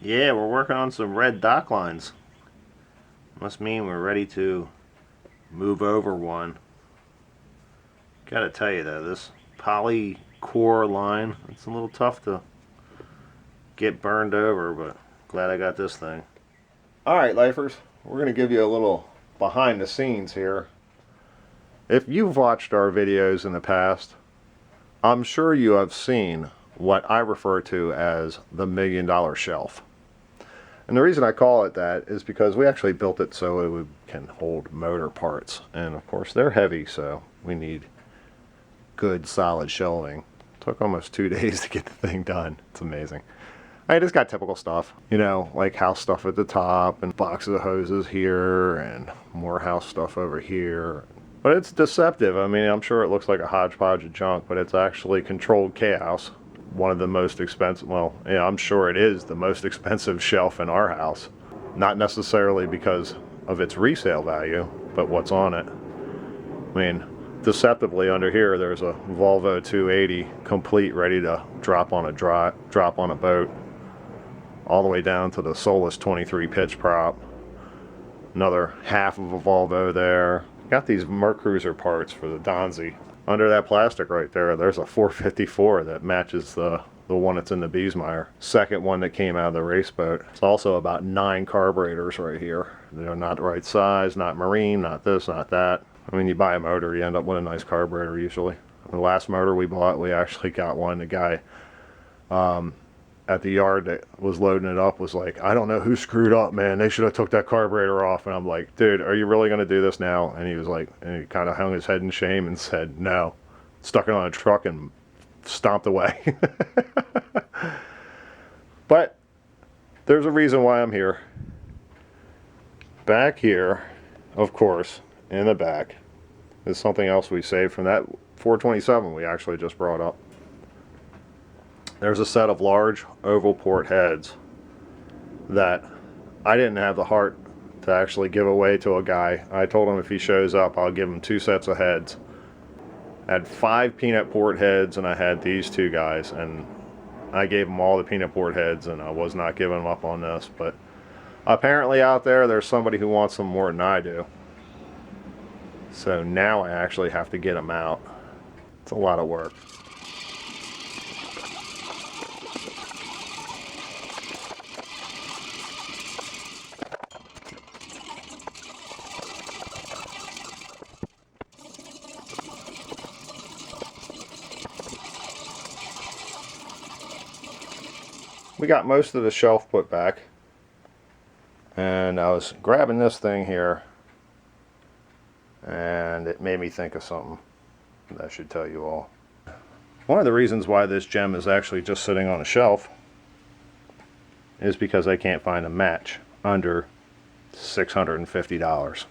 Yeah, we're working on some red dock lines. Must mean we're ready to move over one. Gotta tell you though, this poly core line, it's a little tough to get burned over, but glad I got this thing. Alright, lifers, we're gonna give you a little behind the scenes here. If you've watched our videos in the past, I'm sure you have seen what I refer to as the $1 million shelf. And the reason I call it that is because we actually built it so it can hold motor parts. And of course they're heavy, so we need good solid shelving. Took almost 2 days to get the thing done. It's amazing. I just got typical stuff, you know, like house stuff at the top and boxes of hoses here and more house stuff over here. But it's deceptive. I mean, I'm sure it looks like a hodgepodge of junk, but it's actually controlled chaos. One of the most expensive, well, yeah, I'm sure it is the most expensive shelf in our house. Not necessarily because of its resale value, but what's on it. I mean, deceptively under here, there's a Volvo 280 complete, ready to drop on a boat, all the way down to the Solus 23 pitch prop. Another half of a Volvo there. Got these Mercruiser parts for the Donzi. Under that plastic right there, there's a 454 that matches the one that's in the Biesmeyer. Second one that came out of the race boat. It's also about 9 carburetors right here. They're not the right size, not marine, not this, not that. I mean, you buy a motor, you end up with a nice carburetor usually. The last motor we bought, we actually got one. The guy at the yard that was loading it up was like, I don't know who screwed up, man. They should have took that carburetor off. And I'm like, dude, are you really going to do this now? And he was like, and he kind of hung his head in shame and said, no. Stuck it on a truck and stomped away. But there's a reason why I'm here. Back here, of course, in the back, is something else we saved from that 427 we actually just brought up. There's a set of large oval port heads that I didn't have the heart to actually give away to a guy. I told him if he shows up, I'll give him 2 sets of heads. I had 5 peanut port heads, and I had these 2 guys, and I gave them all the peanut port heads, and I was not giving them up on this. But apparently out there's somebody who wants them more than I do. So now I actually have to get them out. It's a lot of work. We got most of the shelf put back, and I was grabbing this thing here, and it made me think of something that I should tell you all. One of the reasons why this gem is actually just sitting on a shelf is because I can't find a match under $650.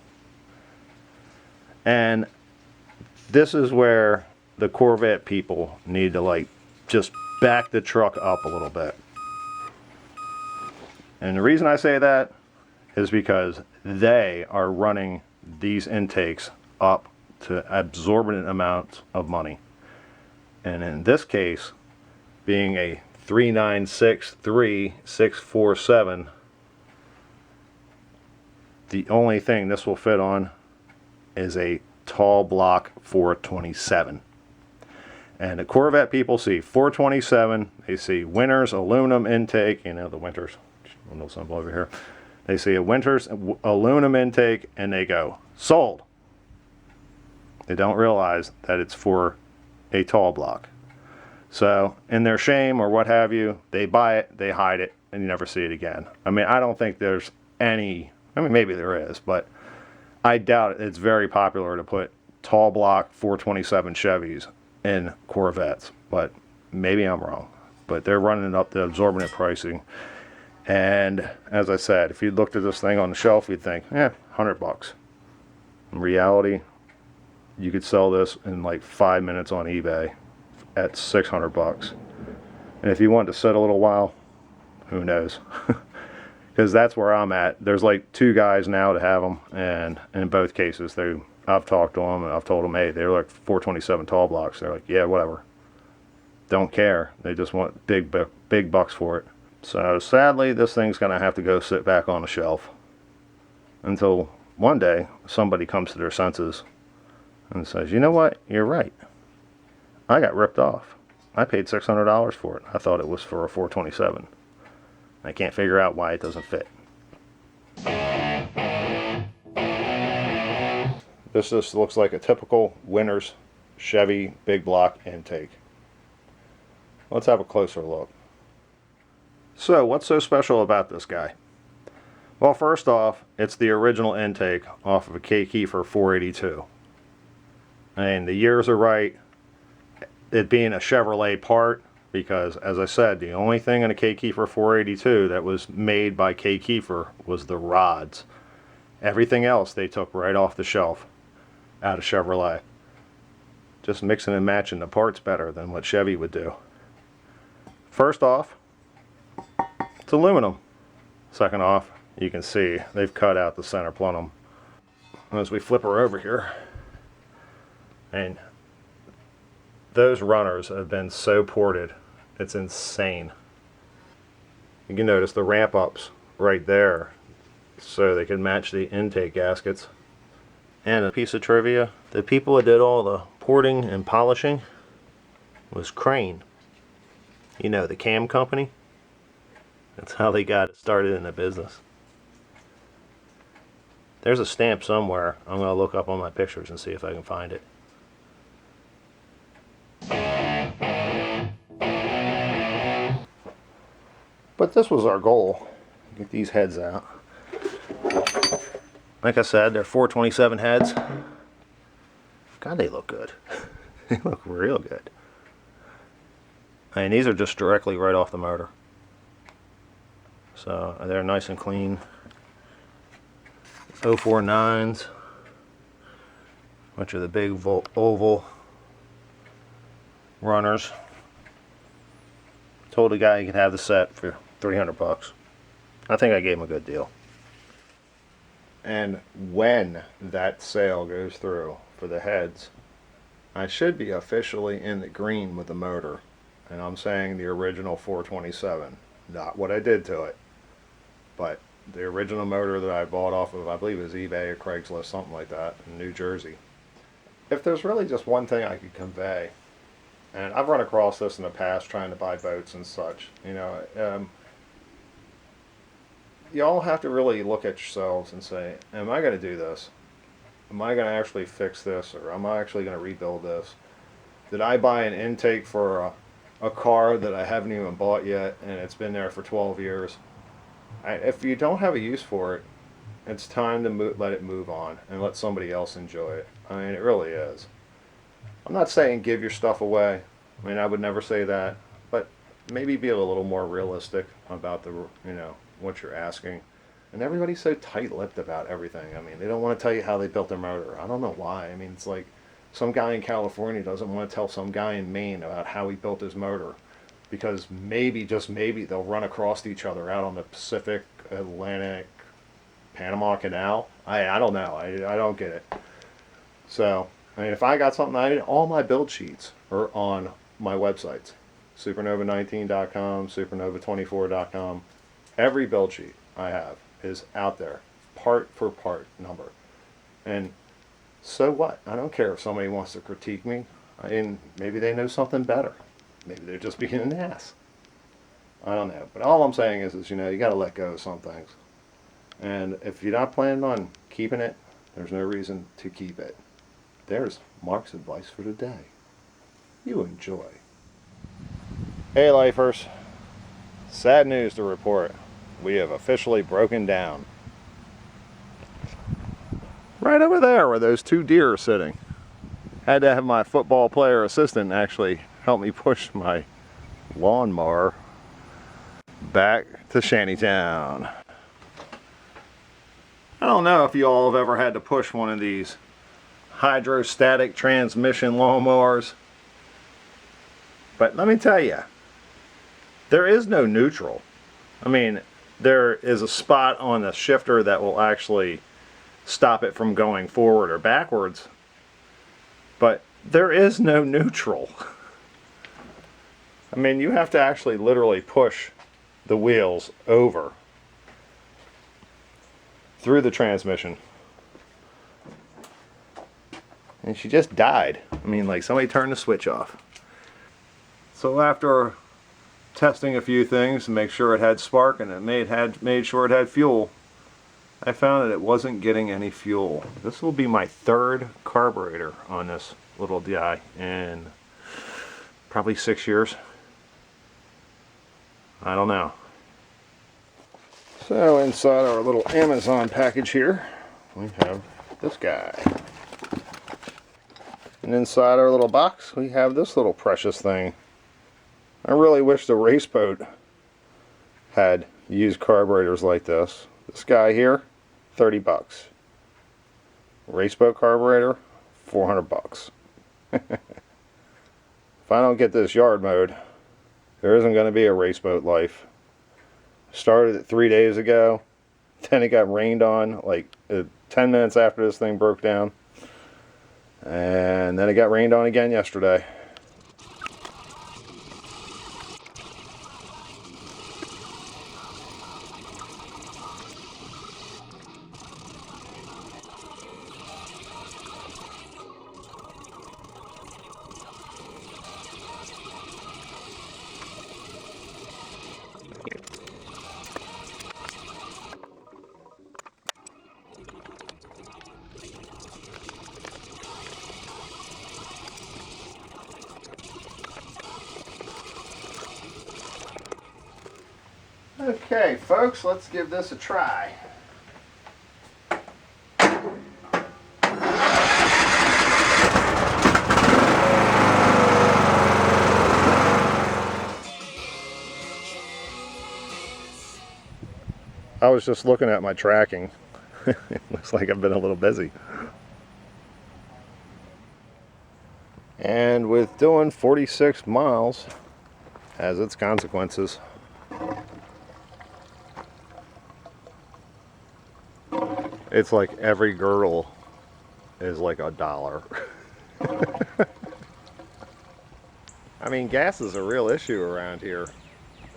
And this is where the Corvette people need to like just back the truck up a little bit. And the reason I say that is because they are running these intakes up to absorbent amounts of money. And in this case, being a 3963647, the only thing this will fit on is a tall block 427. And the Corvette people see 427, they see Winters aluminum intake, you know, the Winters, a little symbol over here. They see a Winters aluminum intake and they go, sold. They don't realize that it's for a tall block. So in their shame or what have you, they buy it, they hide it, and you never see it again. I mean, I don't think there's any, I mean, maybe there is, but I doubt it's very popular to put tall block 427 Chevys in Corvettes, but maybe I'm wrong. But they're running up the absorbent pricing. And as I said, if you looked at this thing on the shelf, you'd think, $100. In reality, you could sell this in like 5 minutes on eBay at $600. And if you want to sit a little while, who knows? Because that's where I'm at. There's like 2 guys now to have them, and in both cases, I've talked to them and I've told them, hey, they're like 427 tall blocks. They're like, yeah, whatever. Don't care. They just want big bucks for it. So sadly, this thing's going to have to go sit back on the shelf until one day somebody comes to their senses and says, you know what, you're right. I got ripped off. I paid $600 for it. I thought it was for a 427. I can't figure out why it doesn't fit. This just looks like a typical winter's Chevy big block intake. Let's have a closer look. So what's so special about this guy? Well, first off, it's the original intake off of a K Kiefer 482. And the years are right, it being a Chevrolet part, because as I said, the only thing in a K Kiefer 482 that was made by K Kiefer was the rods. Everything else they took right off the shelf out of Chevrolet. Just mixing and matching the parts better than what Chevy would do. First off, it's aluminum. Second off, you can see they've cut out the center plenum. As we flip her over here, and those runners have been so ported, it's insane. You can notice the ramp ups right there so they can match the intake gaskets. And a piece of trivia, the people that did all the porting and polishing was Crane. You know, the cam company. That's how they got started in the business. There's a stamp somewhere. I'm going to look up on my pictures and see if I can find it. But this was our goal. Get these heads out. Like I said, they're 427 heads. God, they look good. They look real good. And these are just directly right off the motor. So they're nice and clean. 049s, which are the big oval runners. Told the guy he could have the set for 300 bucks. I think I gave him a good deal. And when that sale goes through for the heads, I should be officially in the green with the motor. And I'm saying the original 427, not what I did to it, but the original motor that I bought off of, I believe it was eBay or Craigslist, something like that, in New Jersey. If there's really just one thing I could convey, and I've run across this in the past trying to buy boats and such, you know, you all have to really look at yourselves and say, am I going to do this? Am I going to actually fix this? Or am I actually going to rebuild this? Did I buy an intake for a car that I haven't even bought yet and it's been there for 12 years? If you don't have a use for it, it's time to let it move on and let somebody else enjoy it. I mean, it really is. I'm not saying give your stuff away. I mean, I would never say that, but maybe be a little more realistic about the, you know, what you're asking. And everybody's so tight-lipped about everything. I mean, they don't want to tell you how they built their motor. I don't know why. I mean, it's like some guy in California doesn't want to tell some guy in Maine about how he built his motor, because maybe, just maybe, they'll run across each other out on the Pacific, Atlantic, Panama Canal. I don't know. I don't get it. So, I mean, if I got something, all my build sheets are on my websites. Supernova19.com, Supernova24.com. Every build sheet I have is out there, part for part number. And so what? I don't care if somebody wants to critique me. I mean, maybe they know something better. Maybe they're just being an ass. I don't know. But all I'm saying is, you know, you got to let go of some things. And if you're not planning on keeping it, there's no reason to keep it. There's Mark's advice for today. You enjoy. Hey, lifers. Sad news to report. We have officially broken down. Right over there where those two deer are sitting. Had to have my football player assistant actually help me push my lawnmower back to Shantytown. I don't know if you all have ever had to push one of these hydrostatic transmission lawnmowers, but let me tell you, there is no neutral. I mean, there is a spot on the shifter that will actually stop it from going forward or backwards, but there is no neutral. I mean, you have to actually literally push the wheels over through the transmission. And she just died. I mean, like somebody turned the switch off. So after testing a few things to make sure it had spark and it made sure it had fuel, I found that it wasn't getting any fuel. This will be my third carburetor on this little guy in probably 6 years. I don't know. So inside our little Amazon package here, we have this guy. And inside our little box, we have this little precious thing. I really wish the Race Boat had used carburetors like this. This guy here, 30 bucks. Race Boat carburetor, 400 bucks. If I don't get this yard mode, there isn't going to be a Race Boat life. Started it 3 days ago, then it got rained on like 10 minutes after this thing broke down, and then it got rained on again yesterday. Okay, folks, let's give this a try. I was just looking at my tracking. It looks like I've been a little busy. And with doing 46 miles has its consequences. It's like every girdle is like $1. I mean, gas is a real issue around here.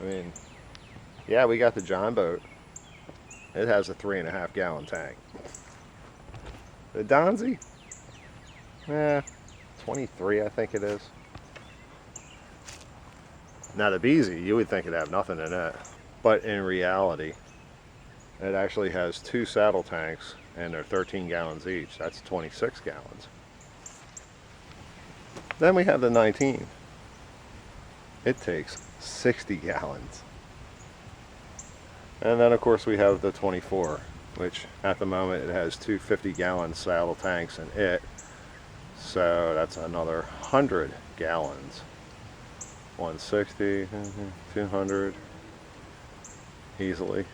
I mean, yeah, we got the John boat. It has a 3.5 gallon tank. The Donzi, 23 I think it is. Now the Beezy, you would think it'd have nothing in it, but in reality, it actually has 2 saddle tanks and they're 13 gallons each. That's 26 gallons. Then we have the 19. It takes 60 gallons. And then of course we have the 24, which at the moment it has 2 50-gallon saddle tanks in it. So that's another 100 gallons. 160, 200, easily.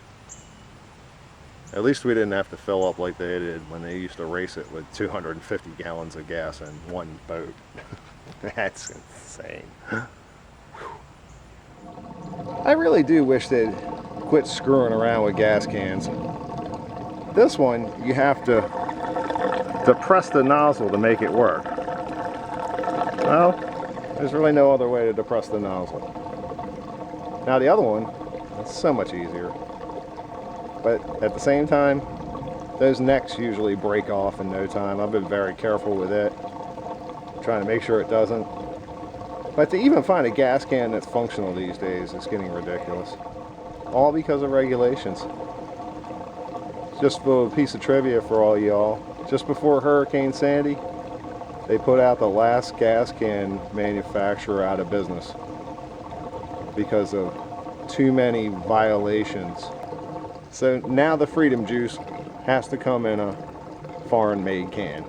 At least we didn't have to fill up like they did when they used to race it with 250 gallons of gas in one boat. That's insane. I really do wish they'd quit screwing around with gas cans. This one, you have to depress the nozzle to make it work. Well, there's really no other way to depress the nozzle. Now the other one, it's so much easier. But at the same time, those necks usually break off in no time. I've been very careful with it, trying to make sure it doesn't. But to even find a gas can that's functional these days is getting ridiculous. All because of regulations. Just a piece of trivia for all y'all. Just before Hurricane Sandy, they put out the last gas can manufacturer out of business because of too many violations. So now the Freedom Juice has to come in a foreign-made can.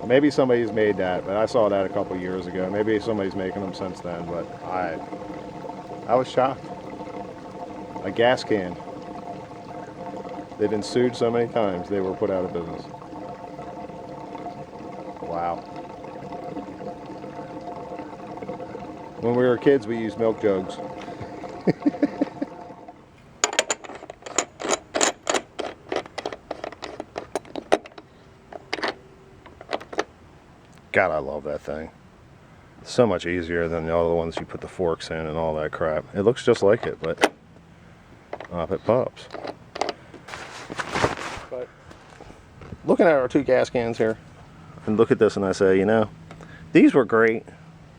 Maybe somebody's made that, but I saw that a couple years ago. Maybe somebody's making them since then, but I was shocked. A gas can. They've been sued so many times they were put out of business. Wow. When we were kids, we used milk jugs. God, I love that thing. So much easier than the other ones you put the forks in and all that crap. It looks just like it, but off it pops. But looking at our two gas cans here, and look at this and I say, you know, these were great.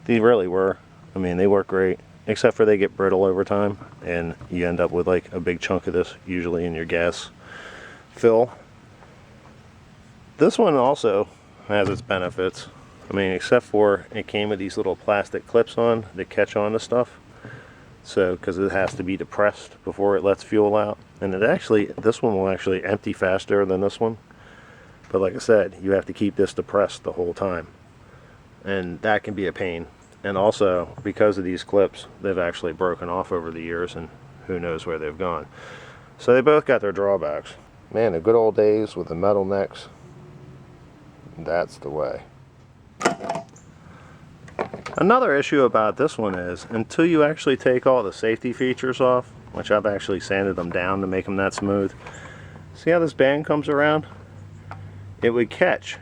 These really were. I mean, they work great, except for they get brittle over time, and you end up with like a big chunk of this usually in your gas fill. This one also has its benefits. I mean, except for it came with these little plastic clips on that catch on to stuff. So, because it has to be depressed before it lets fuel out. And it actually, this one will actually empty faster than this one. But like I said, you have to keep this depressed the whole time. And that can be a pain. And also, because of these clips, they've actually broken off over the years, and who knows where they've gone. So they both got their drawbacks. Man, the good old days with the metal necks, that's the way. Another issue about this one is, until you actually take all the safety features off, which I've actually sanded them down to make them that smooth, see how this band comes around? It would catch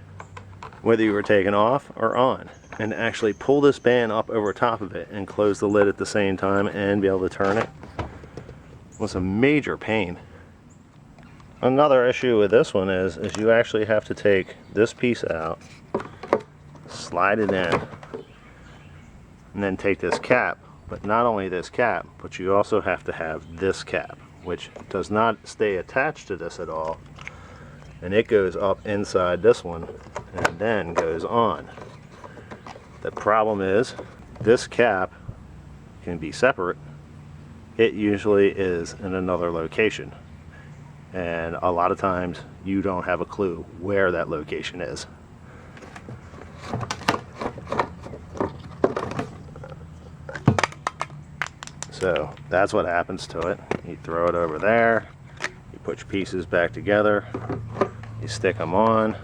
whether you were taking off or on, and actually pull this band up over top of it and close the lid at the same time and be able to turn it was a major pain. Another issue with this one is you actually have to take this piece out, slide it in, and then take this cap. But not only this cap, but you also have to have this cap, which does not stay attached to this at all, and it goes up inside this one and then goes on. The problem is this cap can be separate. It usually is in another location, and a lot of times you don't have a clue where that location is. So that's what happens to it. You throw it over there, you put your pieces back together, you stick them on,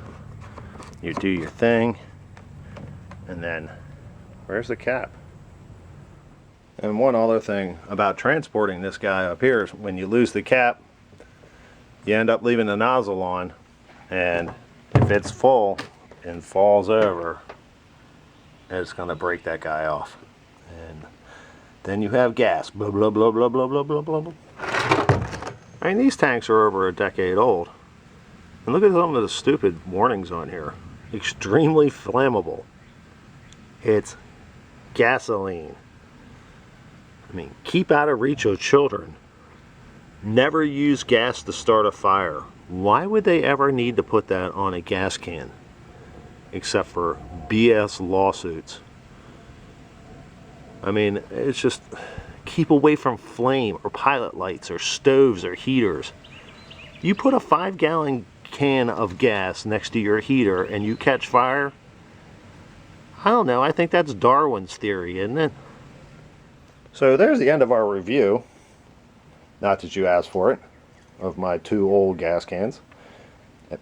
you do your thing, and then where's the cap? And one other thing about transporting this guy up here is when you lose the cap, you end up leaving the nozzle on, and if it's full and falls over, it's going to break that guy off. And then you have gas. Blah, blah, blah, blah, blah, blah, blah, blah. I mean, these tanks are over a decade old. And look at some of the stupid warnings on here. Extremely flammable. It's gasoline. I mean, keep out of reach of children. Never use gas to start a fire. Why would they ever need to put that on a gas can? Except for BS lawsuits. I mean, it's just keep away from flame or pilot lights or stoves or heaters. You put a 5-gallon can of gas next to your heater and you catch fire? I don't know, I think that's Darwin's theory, isn't it? So there's the end of our review, not that you asked for it, of my 2 old gas cans.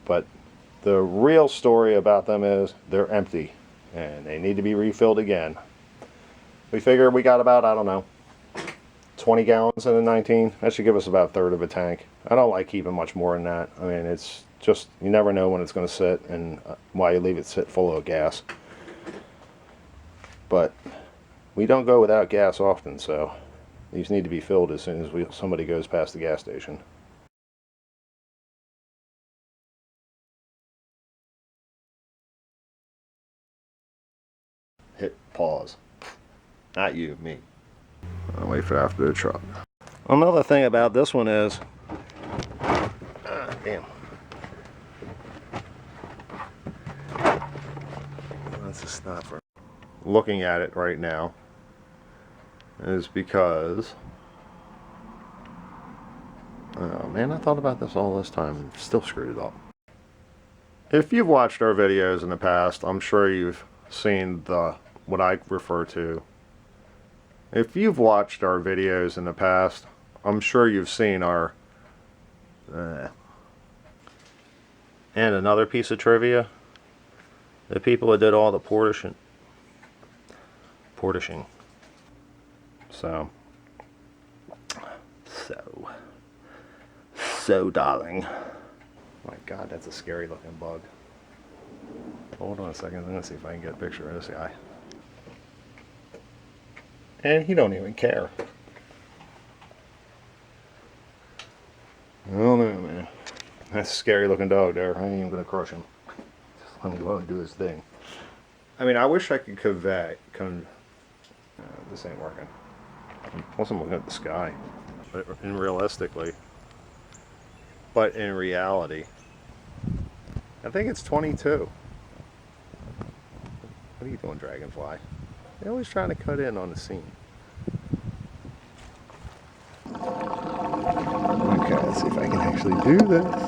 But the real story about them is they're empty and they need to be refilled again. We figure we got about, I don't know, 20 gallons in a 19. That should give us about a third of a tank. I don't like keeping much more than that. I mean, it's just, you never know when it's going to sit and why you leave it sit full of gas. But we don't go without gas often, so these need to be filled as soon as somebody goes past the gas station. Hit pause. Not you, me. I'll wait for after the truck. Another thing about this one is, damn. That's a snapper. Looking at it right now is because, oh man, I thought about this all this time and still screwed it up. If you've watched our videos in the past, I'm sure you've seen what I refer to. If you've watched our videos in the past, I'm sure you've seen our and another piece of trivia, the people that did all the portishing. So darling. My God, that's a scary looking bug. Hold on a second, I'm gonna see if I can get a picture of this guy. And he don't even care. Oh no, man. That's a scary looking dog there. I ain't even gonna crush him. Just let him go and do his thing. I mean, I wish I could convey. This ain't working. Plus, I'm looking at the sky. But in reality, I think it's 22. What are you doing, Dragonfly? They're always trying to cut in on the scene. Okay, let's see if I can actually do this.